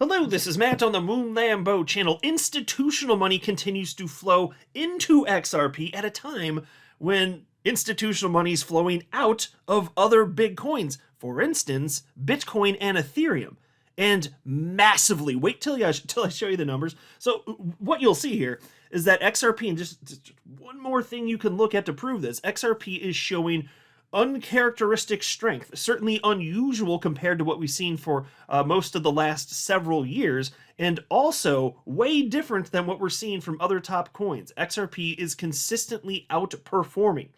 Hello, this is Matt on the Moon Lambo channel. Institutional money continues to flow into XRP at a time when institutional money is flowing out of other big coins. For instance, Bitcoin and Ethereum. And massively. Wait till I show you the numbers. So what you'll see here is that XRP, and just one more thing you can look at to prove this, XRP is showing uncharacteristic strength, certainly unusual compared to what we've seen for most of the last several years, and also way different than what we're seeing from other top coins. XRP is consistently outperforming.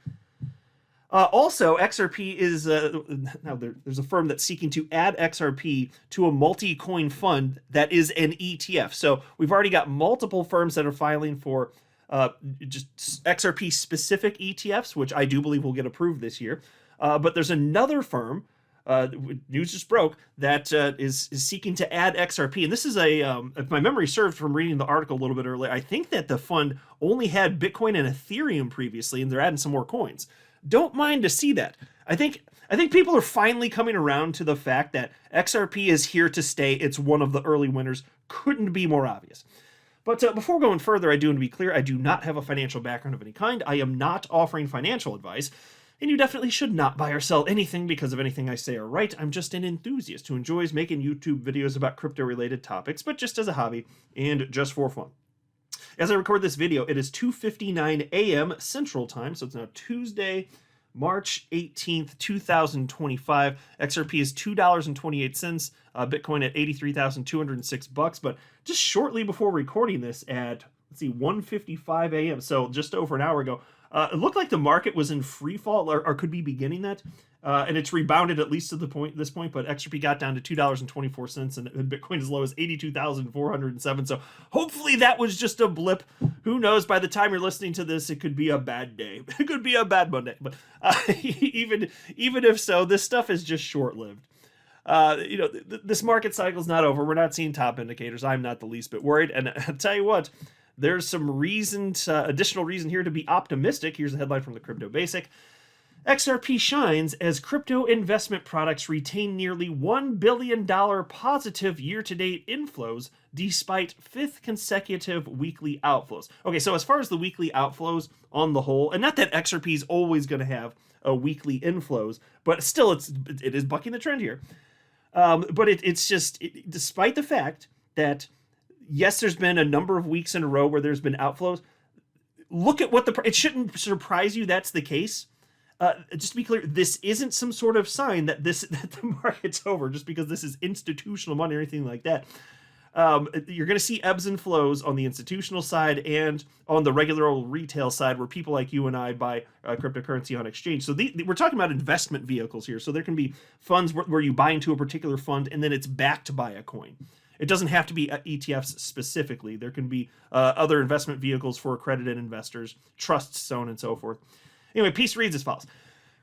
Also, XRP is, now there's a firm that's seeking to add XRP to a multi-coin fund that is an ETF. So we've already got multiple firms that are filing for just XRP specific ETFs, which I do believe will get approved this year. But there's another firm, news just broke, that is seeking to add XRP. And this is if my memory serves from reading the article a little bit earlier, I think that the fund only had Bitcoin and Ethereum previously, and they're adding some more coins. Don't mind to see that. I think people are finally coming around to the fact that XRP is here to stay. It's one of the early winners. Couldn't be more obvious. But before going further, I do want to be clear, I do not have a financial background of any kind. I am not offering financial advice, and you definitely should not buy or sell anything because of anything I say or write. I'm just an enthusiast who enjoys making YouTube videos about crypto-related topics, but just as a hobby and just for fun. As I record this video, it is 2:59 a.m. Central Time, so it's now Tuesday, March 18th, 2025. XRP is $2.28, Bitcoin at $83,206. But just shortly before recording this at, let's see, 1:55 a.m., so just over an hour ago, it looked like the market was in free fall, or could be beginning that. And it's rebounded at least to this point, but XRP got down to $2.24, and Bitcoin as low as 82,407. So hopefully that was just a blip. Who knows? By the time you're listening to this, it could be a bad day. It could be a bad Monday. But even if so, this stuff is just short-lived. This market cycle is not over. We're not seeing top indicators. I'm not the least bit worried. And I'll tell you what, there's some additional reason here to be optimistic. Here's a headline from the Crypto Basic. XRP shines as crypto investment products retain nearly $1 billion positive year-to-date inflows despite fifth consecutive weekly outflows. Okay, so as far as the weekly outflows on the whole, and not that XRP is always going to have weekly inflows, but still it is bucking the trend here. But it's just, despite the fact that, yes, there's been a number of weeks in a row where there's been outflows, look at what it shouldn't surprise you that's the case. Just to be clear, this isn't some sort of sign that the market's over just because this is institutional money or anything like that. You're going to see ebbs and flows on the institutional side and on the regular old retail side where people like you and I buy cryptocurrency on exchange. So we're talking about investment vehicles here. So there can be funds where you buy into a particular fund and then it's backed by a coin. It doesn't have to be ETFs specifically. There can be other investment vehicles for accredited investors, trusts, so on and so forth. Anyway, piece reads as follows.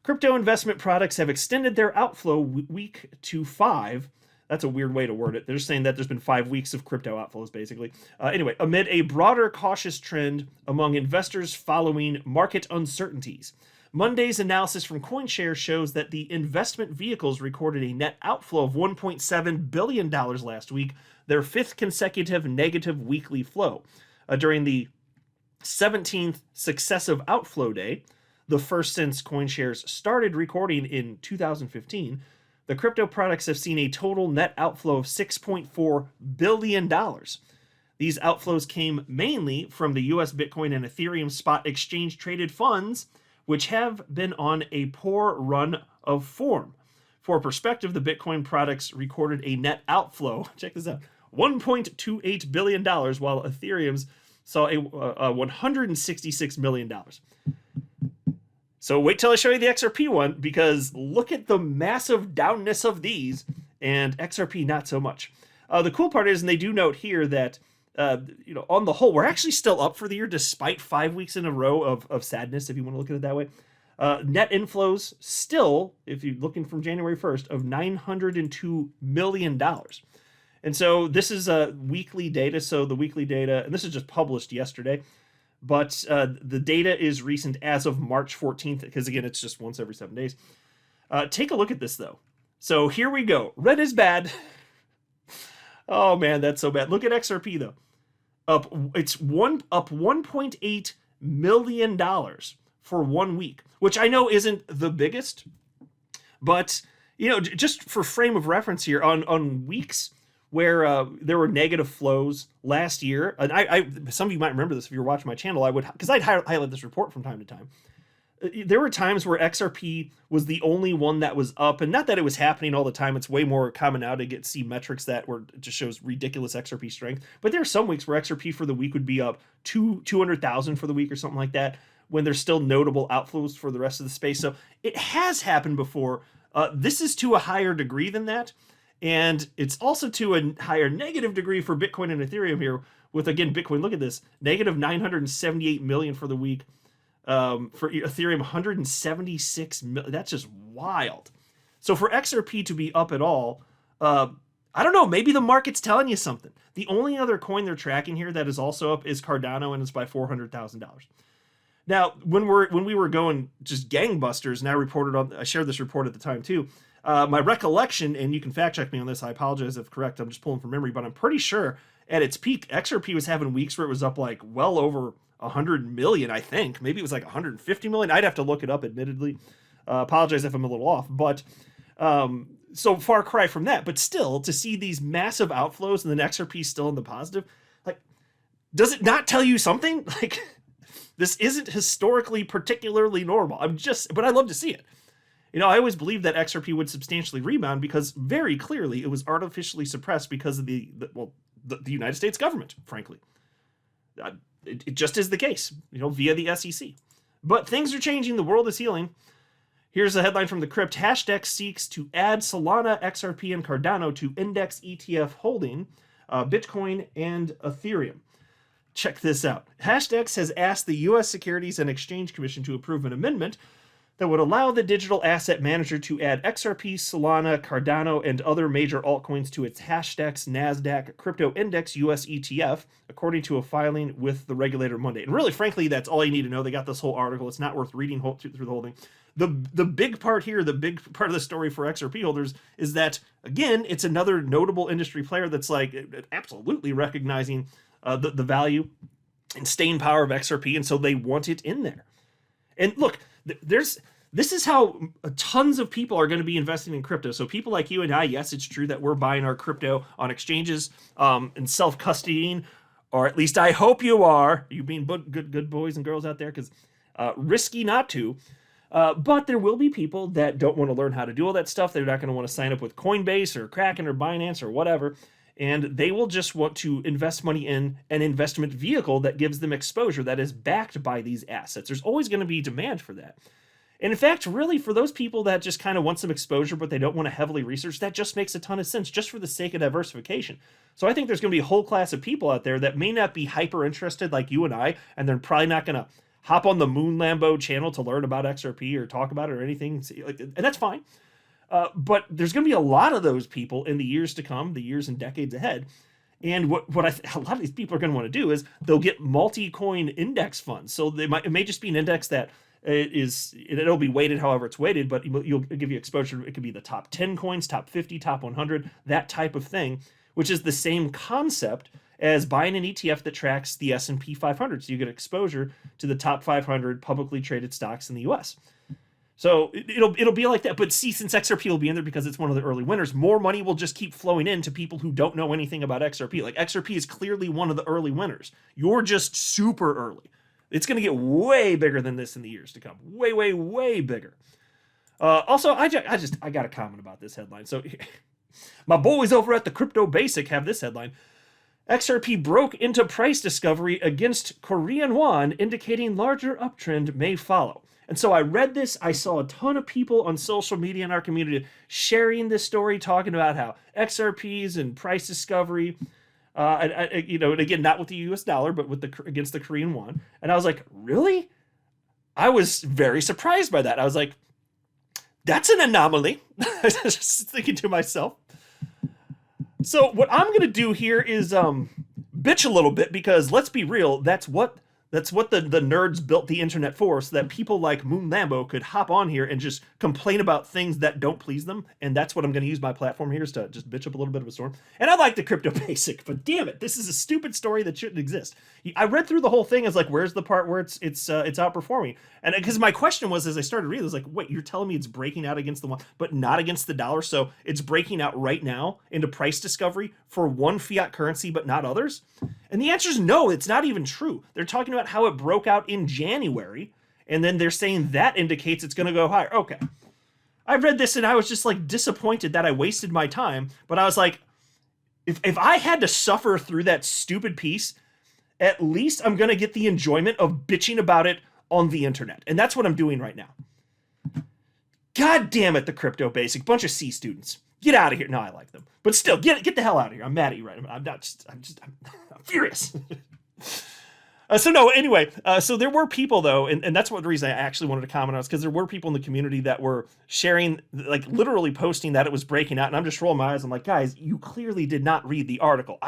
Crypto investment products have extended their outflow week to 5. That's a weird way to word it. They're just saying that there's been 5 weeks of crypto outflows, basically. Anyway, amid a broader cautious trend among investors following market uncertainties. Monday's analysis from CoinShares shows that the investment vehicles recorded a net outflow of $1.7 billion last week, their 5th consecutive negative weekly flow. During the 17th successive outflow day, the first since CoinShares started recording in 2015, the crypto products have seen a total net outflow of $6.4 billion. These outflows came mainly from the US Bitcoin and Ethereum spot exchange traded funds, which have been on a poor run of form. For perspective, the Bitcoin products recorded a net outflow, check this out, $1.28 billion, while Ethereum's saw a $166 million. So wait till I show you the XRP one, because look at the massive downness of these, and XRP not so much. The cool part is, and they do note here that, on the whole, we're actually still up for the year despite 5 weeks in a row of sadness, if you want to look at it that way. Net inflows still, if you're looking from January 1st, of $902 million. And so this is weekly data. So the weekly data, and this is just published yesterday, but the data is recent as of March 14th, because again, it's just once every 7 days. Take a look at this though. So here we go. Red is bad. Oh man, that's so bad. Look at XRP though. Up 1.8 million dollars for 1 week, which I know isn't the biggest, but just for frame of reference here, on weeks where there were negative flows last year, and I some of you might remember this if you're watching my channel, I would, because I'd highlight this report from time to time. There were times where XRP was the only one that was up, and not that it was happening all the time. It's way more common now to see metrics that were just shows ridiculous XRP strength. But there are some weeks where XRP for the week would be up 200,000 for the week or something like that, when there's still notable outflows for the rest of the space. So it has happened before. This is to a higher degree than that, and it's also to a higher negative degree for Bitcoin and Ethereum here. With, again, Bitcoin, look at this, negative 978 million for the week. For Ethereum, 176 million. That's just wild. So for XRP to be up at all, I don't know, maybe the market's telling you something. The only other coin they're tracking here that is also up is Cardano, and it's by $400,000. Now, when we were going just gangbusters, and I shared this report at the time too, my recollection, and you can fact check me on this, I apologize if correct, I'm just pulling from memory, but I'm pretty sure at its peak, XRP was having weeks where it was up like well over 100 million, I think. Maybe it was like 150 million. I'd have to look it up, admittedly. Apologize if I'm a little off, but so far cry from that. But still, to see these massive outflows and then XRP still in the positive, like, does it not tell you something? Like, this isn't historically particularly normal. But I love to see it. I always believed that XRP would substantially rebound because very clearly it was artificially suppressed because of the United States government, frankly. It just is the case, via the SEC. But things are changing. The world is healing. Here's a headline from the Crypt. Hashdex seeks to add Solana, XRP, and Cardano to index ETF holding Bitcoin and Ethereum. Check this out. Hashdex has asked the U.S. Securities and Exchange Commission to approve an amendment that would allow the digital asset manager to add XRP, Solana, Cardano, and other major altcoins to its Hashdex NASDAQ Crypto Index US ETF, according to a filing with the regulator Monday. And really, frankly, that's all you need to know. They got this whole article. It's not worth reading through the whole thing. The big part here, the big part of the story for XRP holders is that, again, it's another notable industry player that's like absolutely recognizing the value and staying power of XRP, and so they want it in there. And look, this is how tons of people are going to be investing in crypto. So people like you and I, yes, it's true that we're buying our crypto on exchanges and self-custodying, or at least I hope you are. You being good boys and girls out there, because risky not to. But there will be people that don't want to learn how to do all that stuff. They're not going to want to sign up with Coinbase or Kraken or Binance or whatever. And they will just want to invest money in an investment vehicle that gives them exposure that is backed by these assets. There's always going to be demand for that. And in fact, really, for those people that just kind of want some exposure, but they don't want to heavily research, that just makes a ton of sense, just for the sake of diversification. So I think there's going to be a whole class of people out there that may not be hyper interested like you and I, and they're probably not going to hop on the Moon Lambo channel to learn about XRP or talk about it or anything. And that's fine. But there's going to be a lot of those people in the years to come, the years and decades ahead. And a lot of these people are going to want to do is they'll get multi-coin index funds. So it may just be an index that it'll be weighted however it's weighted, but you'll give you exposure. It could be the top 10 coins, top 50, top 100, that type of thing, which is the same concept as buying an ETF that tracks the S&P 500. So you get exposure to the top 500 publicly traded stocks in the US. So it'll be like that. But see, since XRP will be in there because it's one of the early winners, more money will just keep flowing in to people who don't know anything about XRP. Like, XRP is clearly one of the early winners. You're just super early. It's going to get way bigger than this in the years to come. Way, way, way bigger. Also, I got a comment about this headline. So my boys over at the Crypto Basic have this headline. XRP broke into price discovery against Korean won, indicating larger uptrend may follow. And so I read this. I saw a ton of people on social media in our community sharing this story, talking about how XRPs and price discovery, and again, not with the US dollar, but against the Korean won. And I was like, really? I was very surprised by that. I was like, that's an anomaly. I was just thinking to myself. So what I'm going to do here is bitch a little bit, because let's be real, that's what That's what the nerds built the internet for, so that people like Moon Lambo could hop on here and just complain about things that don't please them. And that's what I'm going to use my platform here, is to just bitch up a little bit of a storm. And I like the crypto basic, but damn it, this is a stupid story that shouldn't exist. I read through the whole thing as like, where's the part where it's outperforming? And because my question was, as I started reading, I was like, wait, you're telling me it's breaking out against the one, but not against the dollar? So it's breaking out right now into price discovery for one fiat currency, but not others? And the answer is no, it's not even true. They're talking about how it broke out in January, and then they're saying that indicates it's going to go higher. Okay. I read this and I was just like disappointed that I wasted my time, but I was like, if I had to suffer through that stupid piece, at least I'm going to get the enjoyment of bitching about it on the internet. And that's what I'm doing right now. God damn it, the crypto basic. Bunch of C students. Get out of here. No, I like them. But still, get the hell out of here. I'm mad at you right now. I'm furious. So there were people though, and that's what the reason I actually wanted to comment on, is because there were people in the community that were sharing, like literally posting that it was breaking out, and I'm just rolling my eyes. I'm like, guys, you clearly did not read the article.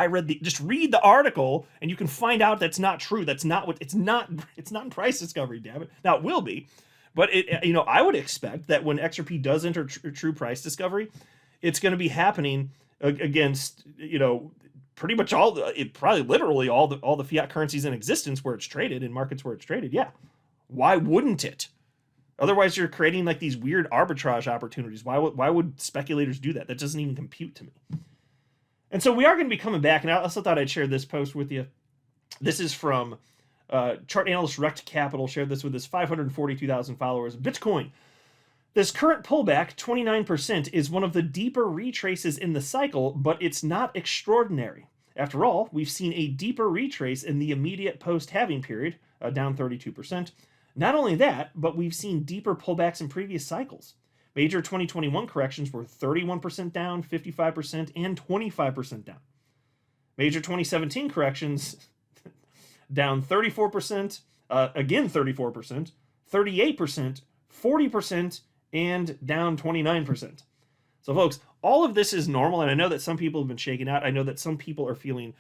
Just read the article and you can find out that's not true. That's not what, it's not in price discovery, damn it. Now it will be, but I would expect that when XRP does enter true price discovery, it's going to be happening against, pretty much probably literally all the fiat currencies in existence where it's traded, in markets where it's traded. Yeah. Why wouldn't it? Otherwise you're creating like these weird arbitrage opportunities. Why would speculators do that? That doesn't even compute to me. And so we are going to be coming back, and I also thought I'd share this post with you. This is from chart analyst Rect Capital, shared this with his 542,000 followers. Bitcoin. This current pullback, 29%, is one of the deeper retraces in the cycle, but it's not extraordinary. After all, we've seen a deeper retrace in the immediate post-halving period, down 32%. Not only that, but we've seen deeper pullbacks in previous cycles. Major 2021 corrections were 31% down, 55%, and 25% down. Major 2017 corrections, down 34%, again 34%, 38%, 40%, and down 29%. So folks, all of this is normal, and I know that some people have been shaken out. I know that some people are feeling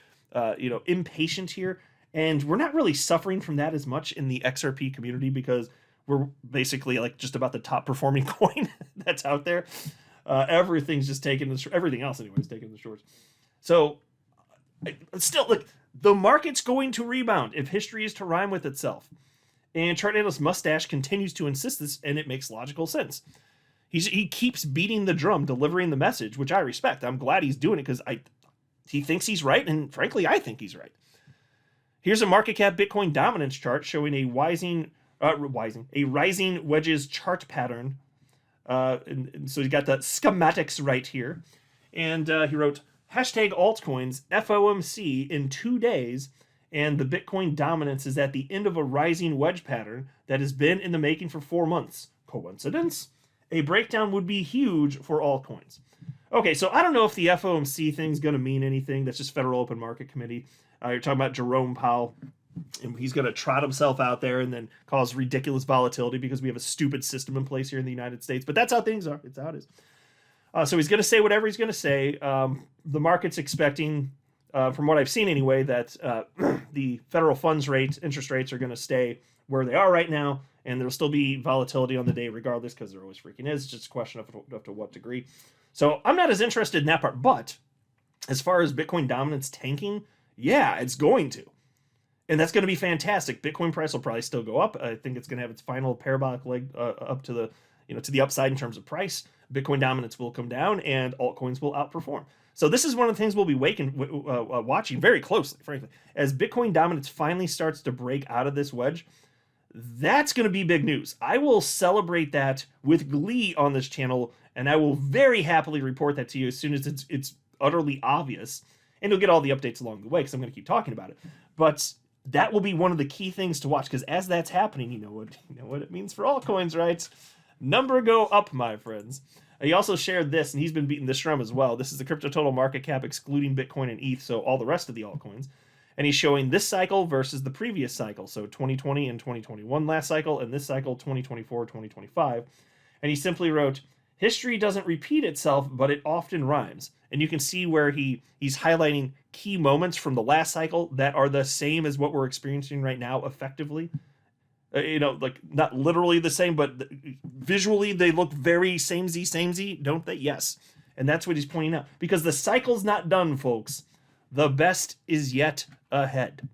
impatient here, and we're not really suffering from that as much in the XRP community because we're basically like just about the top performing coin that's out there. Everything's just taking everything else anyway is taking the shorts. So still, look, the market's going to rebound if history is to rhyme with itself. And chart analyst Mustache continues to insist this, and it makes logical sense. He keeps beating the drum, delivering the message, which I respect. I'm glad he's doing it because he thinks he's right, and frankly, I think he's right. Here's a market cap Bitcoin dominance chart showing a rising wedges chart pattern. And so he's got the schematics right here, and he wrote hashtag altcoins FOMC in 2 days. And the Bitcoin dominance is at the end of a rising wedge pattern that has been in the making for 4 months. Coincidence? A breakdown would be huge for altcoins. Okay, so I don't know if the FOMC thing's going to mean anything. That's just Federal Open Market Committee. You're talking about Jerome Powell, and he's going to trot himself out there and then cause ridiculous volatility because we have a stupid system in place here in the United States. But that's how things are. It's how it is. So he's going to say whatever he's going to say. The market's expecting, from what I've seen anyway, that the federal funds rate, interest rates are going to stay where they are right now, and there'll still be volatility on the day regardless because there always freaking is. It's just a question of to what degree. So I'm not as interested in that part, but as far as Bitcoin dominance tanking, yeah, it's going to. And that's going to be fantastic. Bitcoin price will probably still go up. I think it's going to have its final parabolic leg up to the, to the upside in terms of price. Bitcoin dominance will come down and altcoins will outperform. So this is one of the things we'll be watching very closely, frankly. As Bitcoin dominance finally starts to break out of this wedge, that's going to be big news. I will celebrate that with glee on this channel, and I will very happily report that to you as soon as it's utterly obvious. And you'll get all the updates along the way because I'm going to keep talking about it. But that will be one of the key things to watch, because as that's happening, you know what it means for altcoins, right? Number go up, my friends. He also shared this, and he's been beating this drum as well. This is the crypto total market cap excluding Bitcoin and ETH, so all the rest of the altcoins. And he's showing this cycle versus the previous cycle, so 2020 and 2021 last cycle, and this cycle 2024, 2025. And he simply wrote, History doesn't repeat itself, but it often rhymes. And you can see where he's highlighting key moments from the last cycle that are the same as what we're experiencing right now effectively. Like not literally the same, but visually they look very samey, don't they? Yes. And that's what he's pointing out. Because the cycle's not done, folks. The best is yet ahead.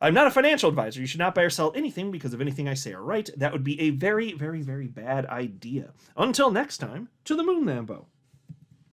I'm not a financial advisor. You should not buy or sell anything because of anything I say or write. That would be a very, very, very bad idea. Until next time, to the moon, Lambo.